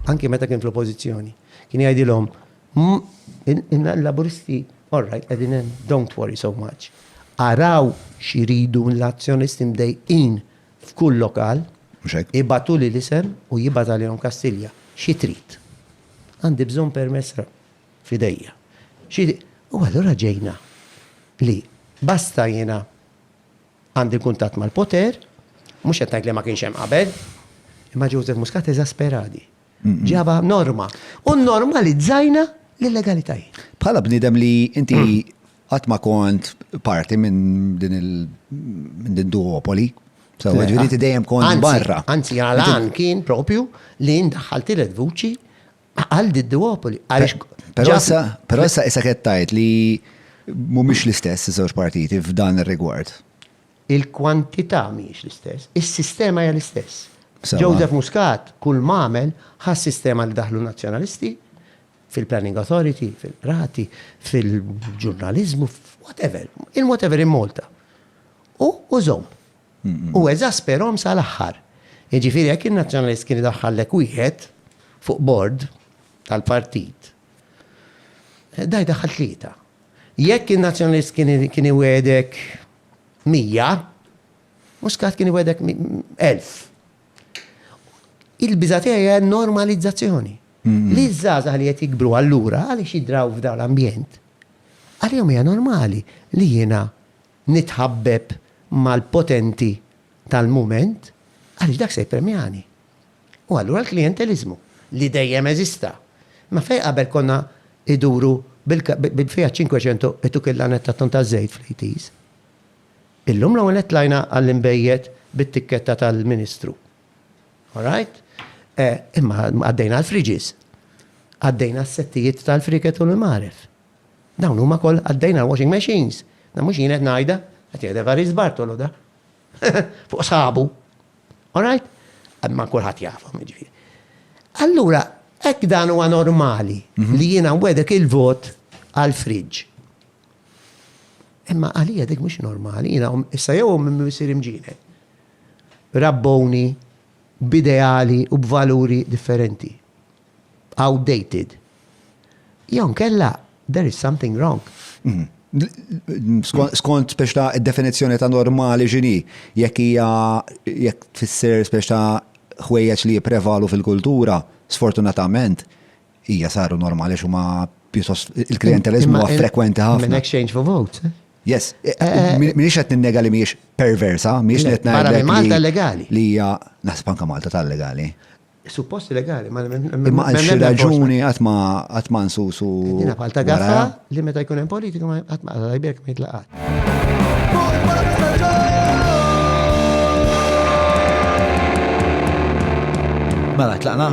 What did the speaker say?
anki meta kien fl-oppożizzjoni. Kien jgħidilhom, il-laburisti, all right, don't worry so much. Araw xiridu l-azzjonisti mdejqin f'kull lokal, ibatu li l-isem u jibata li Kastilja. Xi trid? Għandi bżonn permess fidejja. U allura ġejna li basta jiena għandi kuntatt mal-poter, mhux qed ngħid li ma kienx hemm qabel, imma Joseph Muscat eżasperati. Ġaba norma. U normalizzajna l-illegalitajiet. Bħala bniedem li inti qatt ma kont parti minn din duopoli. So, ġifieri dejjem kont barra. Anzi, għalan kien propju li ndaħħalti l-vuċi għal duopoli. Però issa kettajt li mhumiex l-istess iż-żewġ partiti f'dan ir-rigward. Il-kwantità mhijiex l-istess, is-sistema hija l-istess. Joseph Muscat kull m'għamel ħas-sistema li daħlu nazzjonalisti fil-Planning Authority, fil-rati, fil-ġurnalizmu, whatever, in Malta. U żomm. U eżasperhom sal-aħħar. Jiġifieri jekk in-nazzjonalist kien idaħħallek wieħed fuq board tal-partit, daj daħħal tlieta. Jekk in-nazzjonalist kien iwedek 100, Muscat kien iwedek 1000. Il-biża tiegħi hija normalizzazzjoni. Li żgħażagħ li qed jikbru allura għaliex jidraw f'dawn l-ambjent. Għalihom hija normali li jiena nitħabbeb mal-potenti tal-mument għaliex dak se jpremjani. U allura l-klientelizmu li dejjem eżista. Ma fejn qabel konna iduru bil-Fiat 500 ituk il-lanetta ta' żejt fl-80s. Illum l-ewwel tlajna għall-imbejjed bit-tikketta tal-Ministru. All right? Imma għaddejna l-friġis. Għaddejna s-settijiet tal-friket u l-maref. Dawn huma koll għaddejna l-washing machines. Da mhux jien qed ngħidha, qed jgħidha Varis Bartolo da. Fuq sabu. All right? Ma kulħadd jafhom jiġifieri. Allura, hekk dan huwa normali li jiena wedek il-vot għall-friġġ. Imma għalija dik mhux normali, jiena issa jew minn isir imġiene. Rabboni b'ideali u b'valuri differenti. Outdated. Jew kella, there is something wrong. Skont biex ta' id-definizzjoni ta' normali ġini, jekk tfisser biex ta' ħwejjeġ li jipprevalu fil-kultura, sfortunatament, hija saru normali xuma pjuttost il-klientelizmu huwa frekwenti ħafna. Minn exchange for votes. Yes, minix qed ninnega li mhijiex perversa, mhijiex qed ngħidlek Malta legali. Li hija naħseb anke Malta tal-legali. Suppost legali, imma għal xi raġuni qatt ma nsusu. Dina palta gaffa li meta jkun hemm politika qatt ma jbek ma jitlaqat. Mela tlaqna.